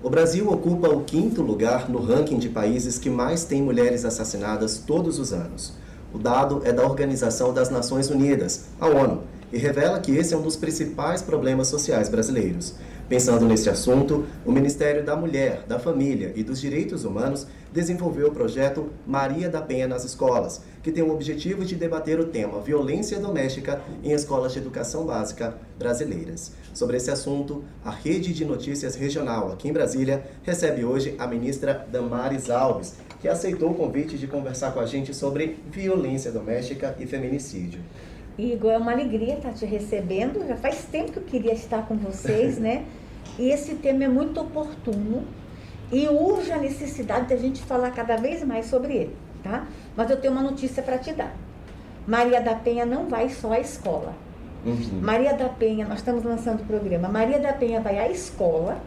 O Brasil ocupa o 5º lugar no ranking de países que mais têm mulheres assassinadas todos os anos. O dado é da Organização das Nações Unidas, a ONU, e revela que esse é um dos principais problemas sociais brasileiros. Pensando neste assunto, o Ministério da Mulher, da Família e dos Direitos Humanos desenvolveu o projeto Maria da Penha nas Escolas, que tem o objetivo de debater o tema violência doméstica em escolas de educação básica brasileiras. Sobre esse assunto, a Rede de Notícias Regional aqui em Brasília recebe hoje a ministra Damares Alves, que aceitou o convite de conversar com a gente sobre violência doméstica e feminicídio. Igor, é uma alegria estar te recebendo, já faz tempo que eu queria estar com vocês, né? E esse tema é muito oportuno e urge a necessidade de a gente falar cada vez mais sobre ele, tá? Mas eu tenho uma notícia para te dar. Maria da Penha não vai só à escola. Maria da Penha, nós estamos lançando o programa, Maria da Penha vai à escola,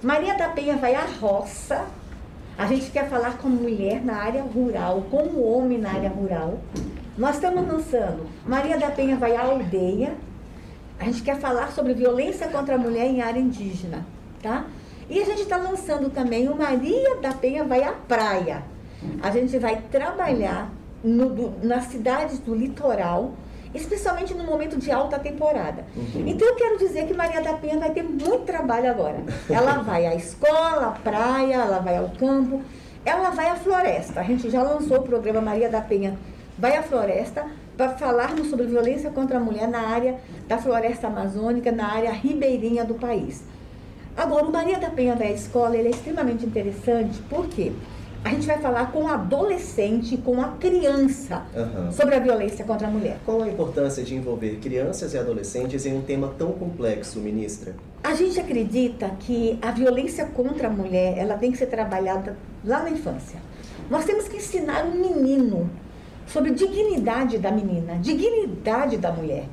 Maria da Penha vai à roça. A gente quer falar como mulher na área rural, como homem na área rural. Nós estamos lançando Maria da Penha vai à aldeia. A gente quer falar sobre violência contra a mulher em área indígena, tá? E a gente está lançando também o Maria da Penha vai à praia. A gente vai trabalhar nas cidades do litoral, especialmente no momento de alta temporada. Então eu quero dizer que Maria da Penha vai ter muito trabalho agora. Ela vai à escola, à praia, ela vai ao campo, ela vai à floresta. A gente já lançou o programa Maria da Penha vai à floresta para falarmos sobre violência contra a mulher na área da floresta amazônica, na área ribeirinha do país. Agora, o Maria da Penha vai à escola, ele é extremamente interessante, porque a gente vai falar com o adolescente, com a criança, sobre a violência contra a mulher. Qual a importância de envolver crianças e adolescentes em um tema tão complexo, ministra? A gente acredita que a violência contra a mulher, ela tem que ser trabalhada lá na infância. Nós temos que ensinar um menino sobre dignidade da menina, dignidade da mulher.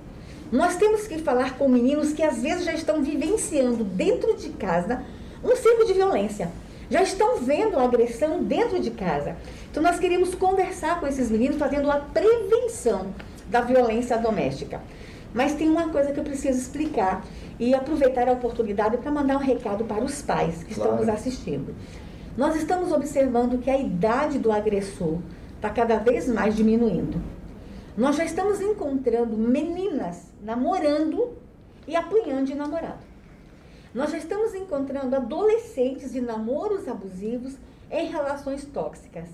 Nós temos que falar com meninos que às vezes já estão vivenciando dentro de casa um ciclo de violência. Já estão vendo a agressão dentro de casa. Então nós queremos conversar com esses meninos fazendo a prevenção da violência doméstica. Mas tem uma coisa que eu preciso explicar e aproveitar a oportunidade para mandar um recado para os pais que estão nos assistindo. Nós estamos observando que a idade do agressor está cada vez mais diminuindo. Nós já estamos encontrando meninas namorando e apanhando de namorado. Nós já estamos encontrando adolescentes de namoros abusivos em relações tóxicas.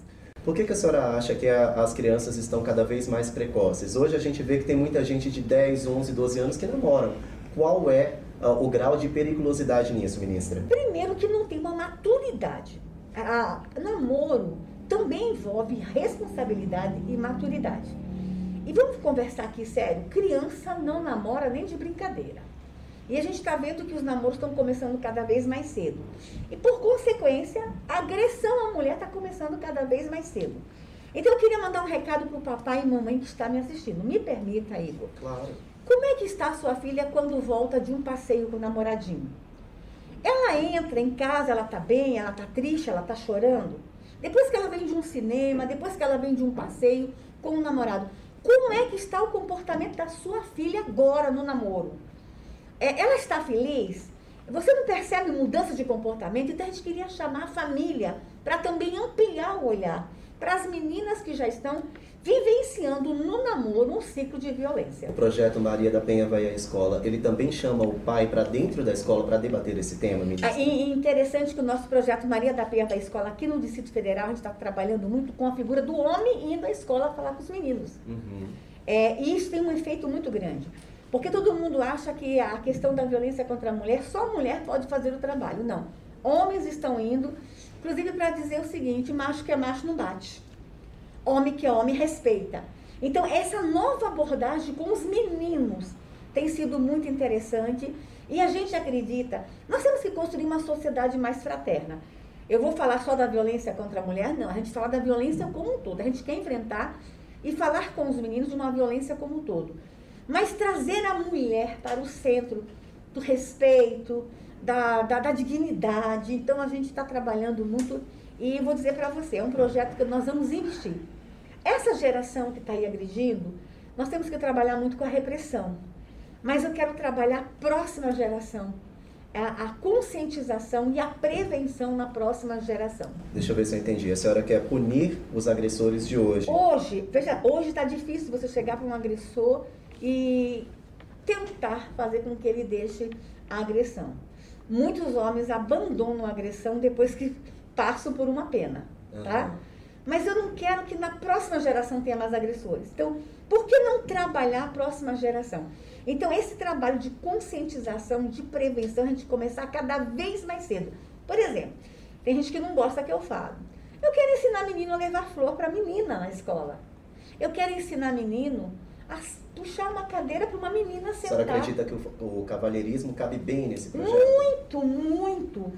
Por que a senhora acha que as crianças estão cada vez mais precoces? Hoje a gente vê que tem muita gente de 10, 11, 12 anos que namoram. Qual é o grau de periculosidade nisso, ministra? Primeiro que não tem uma maturidade. Namoro também envolve responsabilidade e maturidade. E vamos conversar aqui sério, criança não namora nem de brincadeira. E a gente está vendo que os namoros estão começando cada vez mais cedo. E por consequência, a agressão à mulher está começando cada vez mais cedo. Então eu queria mandar um recado para o papai e mamãe que está me assistindo. Me permita, Igor. Claro. Como é que está a sua filha quando volta de um passeio com o namoradinho? Ela entra em casa, ela está bem, ela está triste, ela está chorando? Depois que ela vem de um cinema, depois que ela vem de um passeio com um namorado, como é que está o comportamento da sua filha agora no namoro? Ela está feliz? Você não percebe mudança de comportamento? Então a gente queria chamar a família para também ampliar o olhar para as meninas que já estão vivenciando no namoro um ciclo de violência. O projeto Maria da Penha vai à escola, ele também chama o pai para dentro da escola para debater esse tema, ministra? É interessante que o nosso projeto Maria da Penha vai à escola aqui no Distrito Federal, a gente está trabalhando muito com a figura do homem indo à escola falar com os meninos. E isso tem um efeito muito grande. Porque todo mundo acha que a questão da violência contra a mulher, só a mulher pode fazer o trabalho. Não. Homens estão indo, inclusive para dizer o seguinte, macho que é macho não bate. Homem que é homem respeita. Então, essa nova abordagem com os meninos tem sido muito interessante e a gente acredita, nós temos que construir uma sociedade mais fraterna. Eu vou falar só da violência contra a mulher? Não, a gente fala da violência como um todo. A gente quer enfrentar e falar com os meninos de uma violência como um todo. Mas trazer a mulher para o centro do respeito, da dignidade. Então, a gente está trabalhando muito e vou dizer para você, é um projeto que nós vamos investir. Essa geração que está aí agredindo, nós temos que trabalhar muito com a repressão. Mas eu quero trabalhar a próxima geração. a conscientização e a prevenção na próxima geração. Deixa eu ver se eu entendi. A senhora quer punir os agressores de hoje? Hoje, veja, hoje está difícil você chegar para um agressor e tentar fazer com que ele deixe a agressão. Muitos homens abandonam a agressão depois que passam por uma pena, tá? Mas eu não quero que na próxima geração tenha mais agressores. Então, por que não trabalhar a próxima geração? Então, esse trabalho de conscientização, de prevenção, a gente começar cada vez mais cedo. Por exemplo, tem gente que não gosta que eu falo. Eu quero ensinar menino a levar flor para menina na escola. Eu quero ensinar menino a puxar uma cadeira para uma menina sentar. A senhora acredita que o cavalheirismo cabe bem nesse projeto? Muito, muito.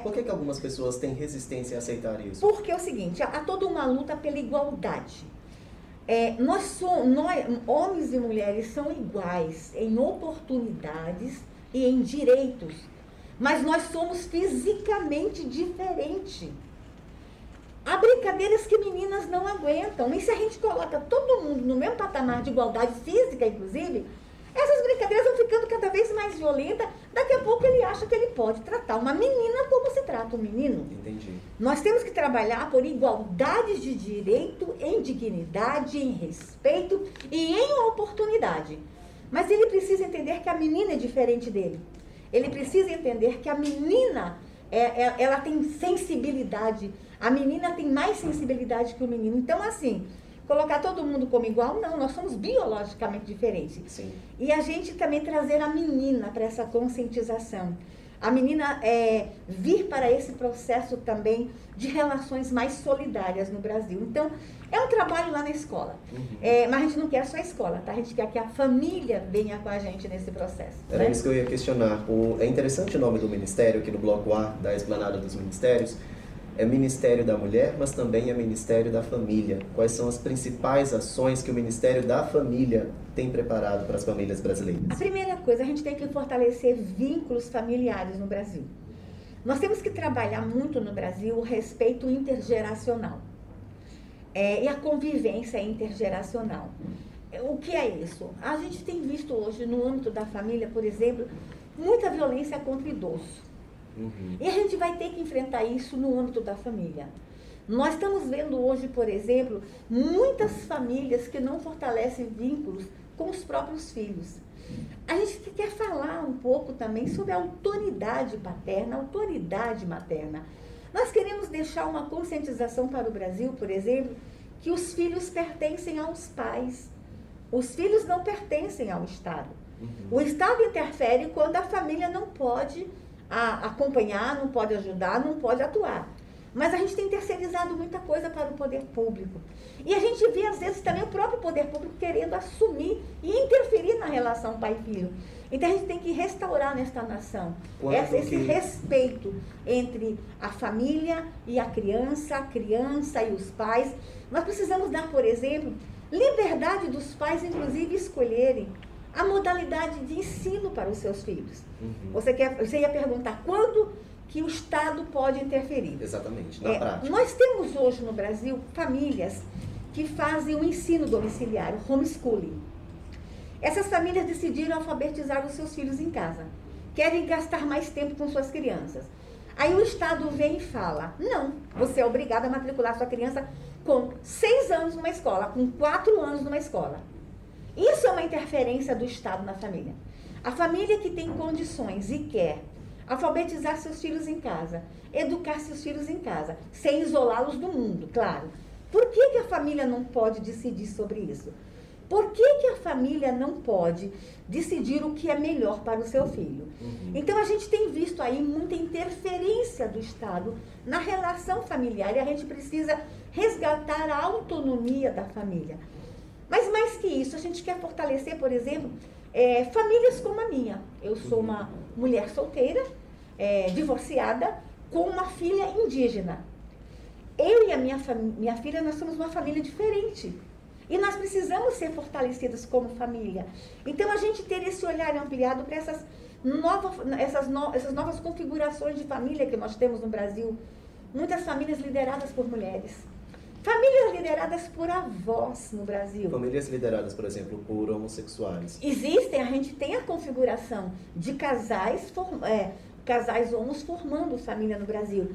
Por que algumas pessoas têm resistência a aceitar isso? Porque é o seguinte, há toda uma luta pela igualdade. Nós, homens e mulheres, são iguais em oportunidades e em direitos, mas nós somos fisicamente diferentes. Há brincadeiras que meninas não aguentam, e se a gente coloca todo mundo no mesmo patamar de igualdade física, inclusive, essas brincadeiras vão ficando cada vez mais violentas. Daqui a pouco ele acha que ele pode tratar uma menina como se trata um menino. Entendi. Nós temos que trabalhar por igualdade de direito, em dignidade, em respeito e em oportunidade. Mas ele precisa entender que a menina é diferente dele. Ele precisa entender que a menina, ela tem sensibilidade. A menina tem mais sensibilidade que o menino. Então, assim, colocar todo mundo como igual, não, nós somos biologicamente diferentes. Sim. E a gente também trazer a menina para essa conscientização. A menina vir para esse processo também de relações mais solidárias no Brasil. Então, é um trabalho lá na escola. Mas a gente não quer só a escola, tá? A gente quer que a família venha com a gente nesse processo. Era isso que eu ia questionar. É interessante o nome do ministério, aqui no bloco A da Esplanada dos Ministérios. É Ministério da Mulher, mas também é Ministério da Família. Quais são as principais ações que o Ministério da Família tem preparado para as famílias brasileiras? A primeira coisa, a gente tem que fortalecer vínculos familiares no Brasil. Nós temos que trabalhar muito no Brasil o respeito intergeracional e a convivência intergeracional. O que é isso? A gente tem visto hoje, no âmbito da família, por exemplo, muita violência contra idoso. E a gente vai ter que enfrentar isso no âmbito da família. Nós estamos vendo hoje, por exemplo, muitas famílias que não fortalecem vínculos com os próprios filhos. A gente quer falar um pouco também sobre a autoridade paterna, a autoridade materna. Nós queremos deixar uma conscientização para o Brasil, por exemplo, que os filhos pertencem aos pais. Os filhos não pertencem ao Estado. O Estado interfere quando a família não pode acompanhar, não pode ajudar, não pode atuar. Mas a gente tem terceirizado muita coisa para o poder público. E a gente vê, às vezes, também o próprio poder público querendo assumir e interferir na relação pai-filho. Então, a gente tem que restaurar nesta nação esse respeito entre a família e a criança e os pais. Nós precisamos dar, por exemplo, liberdade dos pais, inclusive, escolherem a modalidade de ensino para os seus filhos. Você ia perguntar quando que o Estado pode interferir. Exatamente, na prática. Nós temos hoje no Brasil famílias que fazem o ensino domiciliário, homeschooling. Essas famílias decidiram alfabetizar os seus filhos em casa. Querem gastar mais tempo com suas crianças. Aí o Estado vem e fala, não, você é obrigado a matricular sua criança com 6 anos numa escola, com 4 anos numa escola. Isso é uma interferência do Estado na família. A família que tem condições e quer alfabetizar seus filhos em casa, educar seus filhos em casa, sem isolá-los do mundo, claro. Por que a família não pode decidir sobre isso? Por que a família não pode decidir o que é melhor para o seu filho? Então, a gente tem visto aí muita interferência do Estado na relação familiar e a gente precisa resgatar a autonomia da família. Mas mais que isso, a gente quer fortalecer, por exemplo, famílias como a minha. Eu sou uma mulher solteira, divorciada, com uma filha indígena. Eu e a minha filha, nós somos uma família diferente. E nós precisamos ser fortalecidas como família. Então, a gente ter esse olhar ampliado para essas novas configurações de família que nós temos no Brasil. Muitas famílias lideradas por mulheres. Famílias lideradas por avós no Brasil. Famílias lideradas, por exemplo, por homossexuais. Existem, a gente tem a configuração de casais homos formando família no Brasil.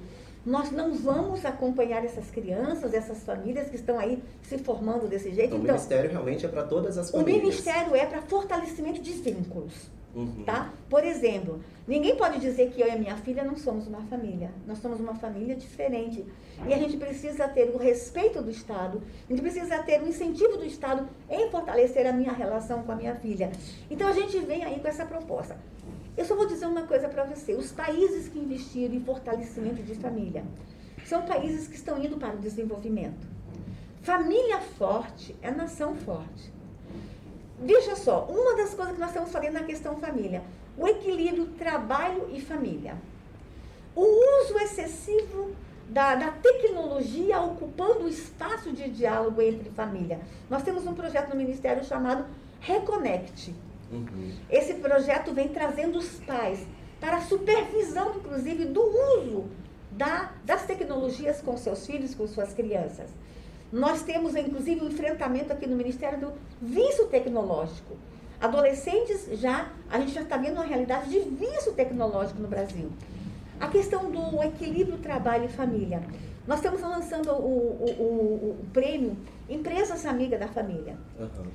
Nós não vamos acompanhar essas crianças, essas famílias que estão aí se formando desse jeito. Então, o Ministério realmente é para todas as famílias. O Ministério é para fortalecimento de vínculos. Uhum. Tá? Por exemplo, ninguém pode dizer que eu e a minha filha não somos uma família. Nós somos uma família diferente. E a gente precisa ter o respeito do Estado, a gente precisa ter o incentivo do Estado em fortalecer a minha relação com a minha filha. Então a gente vem aí com essa proposta. Eu só vou dizer uma coisa para você. Os países que investiram em fortalecimento de família são países que estão indo para o desenvolvimento. Família forte é nação forte. Veja só, uma das coisas que nós estamos fazendo na questão família, o equilíbrio trabalho e família. O uso excessivo da tecnologia ocupando o espaço de diálogo entre família. Nós temos um projeto no Ministério chamado Reconnect. Uhum. Esse projeto vem trazendo os pais para a supervisão, inclusive, do uso das tecnologias com seus filhos, com suas crianças. Nós temos, inclusive, um enfrentamento aqui no Ministério do vício tecnológico. Adolescentes, a gente já está vendo uma realidade de vício tecnológico no Brasil. A questão do equilíbrio trabalho e família. Nós estamos lançando o prêmio Empresas Amigas da Família. Uhum.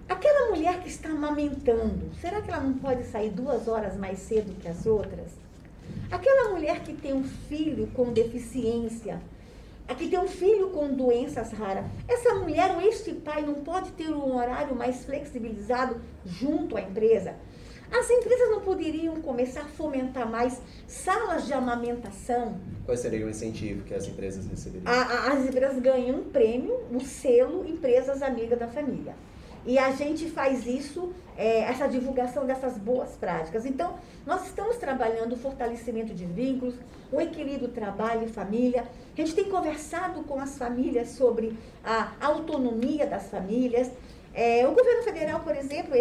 Aquela mulher que está amamentando, será que ela não pode sair 2 horas mais cedo que as outras? Aquela mulher que tem um filho com deficiência, que tem um filho com doenças raras, essa mulher ou este pai não pode ter um horário mais flexibilizado junto à empresa? As empresas não poderiam começar a fomentar mais salas de amamentação? Qual seria o incentivo que as empresas receberiam? As empresas ganham um prêmio, o selo Empresas Amigas da Família. E a gente faz isso, essa divulgação dessas boas práticas. Então, nós estamos trabalhando o fortalecimento de vínculos, o equilíbrio trabalho e família. A gente tem conversado com as famílias sobre a autonomia das famílias. O governo federal, por exemplo,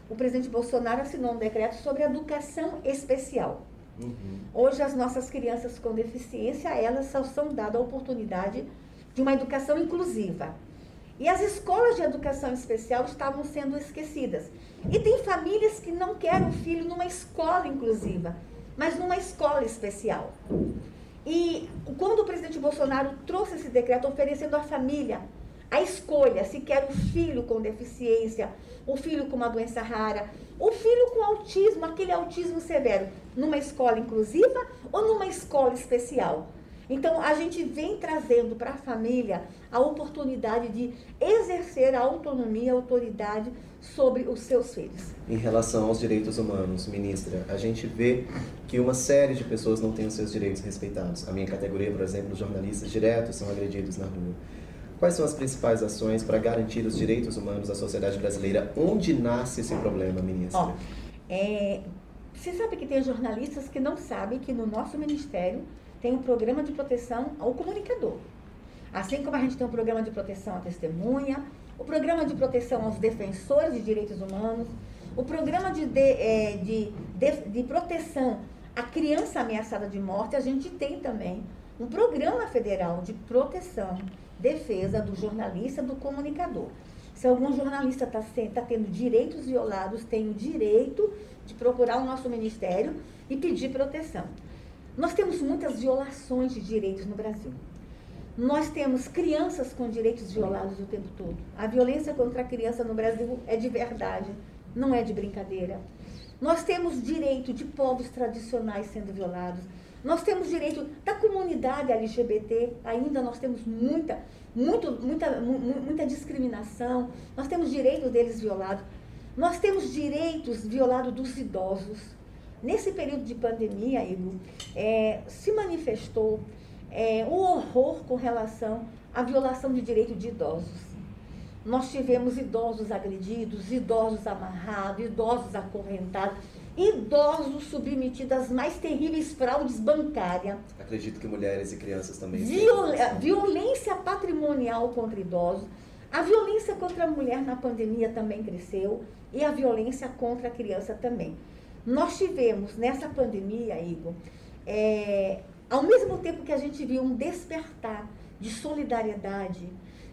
o presidente Bolsonaro assinou um decreto sobre educação especial. Uhum. Hoje, as nossas crianças com deficiência, elas são dadas a oportunidade de uma educação inclusiva. E as escolas de educação especial estavam sendo esquecidas. E tem famílias que não querem o filho numa escola inclusiva, mas numa escola especial. E quando o presidente Bolsonaro trouxe esse decreto oferecendo à família a escolha se quer o filho com deficiência, o filho com uma doença rara, o filho com autismo, aquele autismo severo, numa escola inclusiva ou numa escola especial. Então, a gente vem trazendo para a família a oportunidade de exercer a autonomia, a autoridade sobre os seus filhos. Em relação aos direitos humanos, ministra, a gente vê que uma série de pessoas não tem os seus direitos respeitados. A minha categoria, por exemplo, jornalistas diretos são agredidos na rua. Quais são as principais ações para garantir os direitos humanos da sociedade brasileira? Onde nasce esse problema, ministra? Você sabe que tem jornalistas que não sabem que no nosso ministério tem um programa de proteção ao comunicador. Assim como a gente tem um programa de proteção à testemunha, o programa de proteção aos defensores de direitos humanos, o programa de proteção à criança ameaçada de morte, a gente tem também um programa federal de proteção, defesa do jornalista, do comunicador. Se algum jornalista está tendo direitos violados, tem o direito de procurar o nosso ministério e pedir proteção. Nós temos muitas violações de direitos no Brasil. Nós temos crianças com direitos violados o tempo todo. A violência contra a criança no Brasil é de verdade, não é de brincadeira. Nós temos direito de povos tradicionais sendo violados. Nós temos direito da comunidade LGBT, ainda nós temos muita discriminação. Nós temos direitos deles violados. Nós temos direitos violados dos idosos. Nesse período de pandemia, Igor, se manifestou o horror com relação à violação de direito de idosos. Nós tivemos idosos agredidos, idosos amarrados, idosos acorrentados, idosos submetidos às mais terríveis fraudes bancárias. Acredito que mulheres e crianças também. Violência patrimonial contra idosos. A violência contra a mulher na pandemia também cresceu e a violência contra a criança também. Nós tivemos nessa pandemia, Igor, ao mesmo tempo que a gente viu um despertar de solidariedade,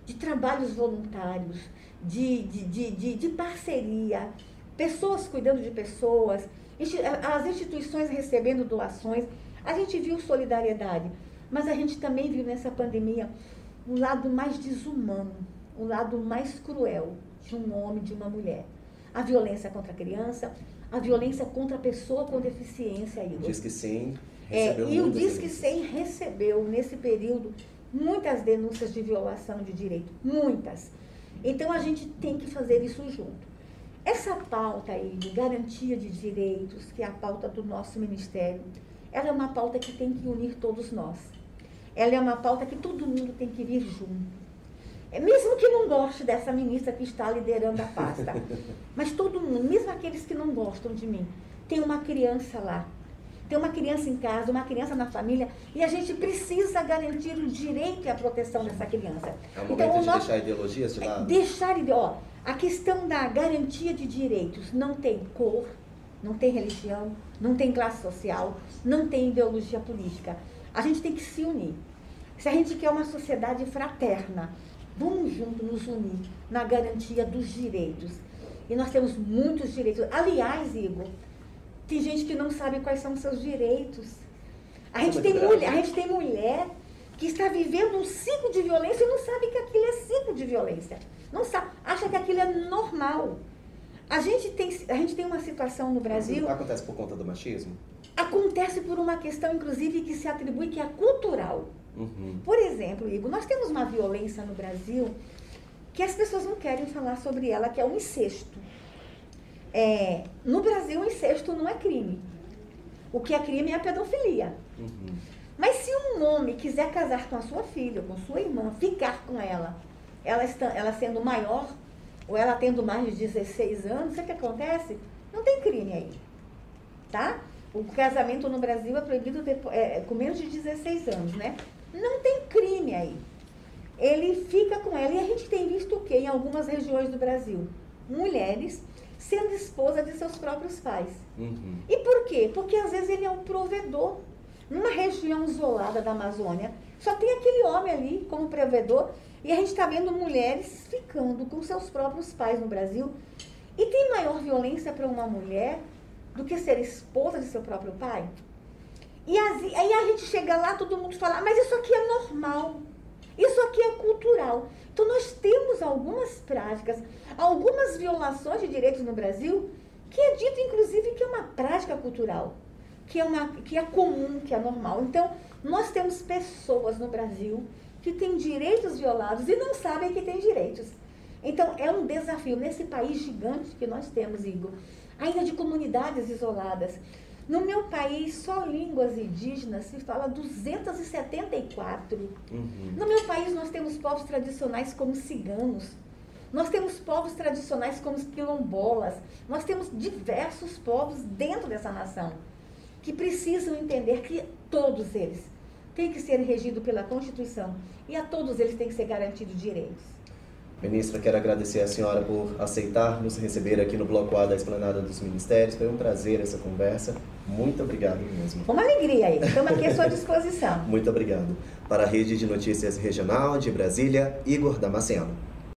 de trabalhos voluntários, de parceria, pessoas cuidando de pessoas, as instituições recebendo doações. A gente viu solidariedade, mas a gente também viu nessa pandemia o lado mais desumano, o lado mais cruel de um homem, de uma mulher. A violência contra a criança, a violência contra a pessoa com deficiência. Igor. Disque 100 recebeu e o Disque 100 recebeu, nesse período, muitas denúncias de violação de direito, muitas. Então, a gente tem que fazer isso junto. Essa pauta aí de garantia de direitos, que é a pauta do nosso ministério, ela é uma pauta que tem que unir todos nós. Ela é uma pauta que todo mundo tem que vir junto. Mesmo que não goste dessa ministra que está liderando a pasta, mas todo mundo, mesmo aqueles que não gostam de mim, tem uma criança lá, tem uma criança em casa, uma criança na família, e a gente precisa garantir o direito e a proteção dessa criança. É o momento de deixar ideologias de lado? A questão da garantia de direitos não tem cor, não tem religião, não tem classe social, não tem ideologia política. A gente tem que se unir. Se a gente quer uma sociedade fraterna, vamos juntos nos unir na garantia dos direitos. E nós temos muitos direitos. Aliás, Igor, tem gente que não sabe quais são os seus direitos. A gente tem mulher que está vivendo um ciclo de violência e não sabe que aquilo é ciclo de violência. Não sabe, acha que aquilo é normal. A gente tem uma situação no Brasil... Isso acontece por conta do machismo? Acontece por uma questão, inclusive, que se atribui, que é cultural. Uhum. Por exemplo, Igor, nós temos uma violência no Brasil que as pessoas não querem falar sobre ela, que é o incesto. No Brasil, o incesto não é crime. O que é crime é a pedofilia. Uhum. Mas se um homem quiser casar com a sua filha, com sua irmã, ficar com ela sendo maior, ou ela tendo mais de 16 anos, sabe o que acontece? Não tem crime aí. Tá? O casamento no Brasil é proibido com menos de 16 anos, né? Não tem crime aí. Ele fica com ela. E a gente tem visto o quê? Em algumas regiões do Brasil? Mulheres sendo esposa de seus próprios pais. Uhum. E por quê? Porque às vezes ele é um provedor. Numa região isolada da Amazônia, só tem aquele homem ali como provedor. E a gente está vendo mulheres ficando com seus próprios pais no Brasil. E tem maior violência para uma mulher do que ser esposa de seu próprio pai? E aí a gente chega lá, todo mundo fala, mas isso aqui é normal, isso aqui é cultural. Então nós temos algumas práticas, algumas violações de direitos no Brasil, que é dito inclusive que é uma prática cultural, que é comum, que é normal. Então nós temos pessoas no Brasil que têm direitos violados e não sabem que têm direitos. Então é um desafio nesse país gigante que nós temos, Igor, ainda de comunidades isoladas. No meu país, só línguas indígenas se fala 274. Uhum. No meu país, nós temos povos tradicionais como ciganos. Nós temos povos tradicionais como os quilombolas. Nós temos diversos povos dentro dessa nação que precisam entender que todos eles têm que ser regidos pela Constituição e a todos eles têm que ser garantidos direitos. Ministra, quero agradecer a senhora por aceitar nos receber aqui no Bloco A da Esplanada dos Ministérios. Foi um prazer essa conversa. Muito obrigado mesmo. Uma alegria aí. Estamos aqui à sua disposição. Muito obrigado. Para a Rede de Notícias Regional de Brasília, Igor Damasceno.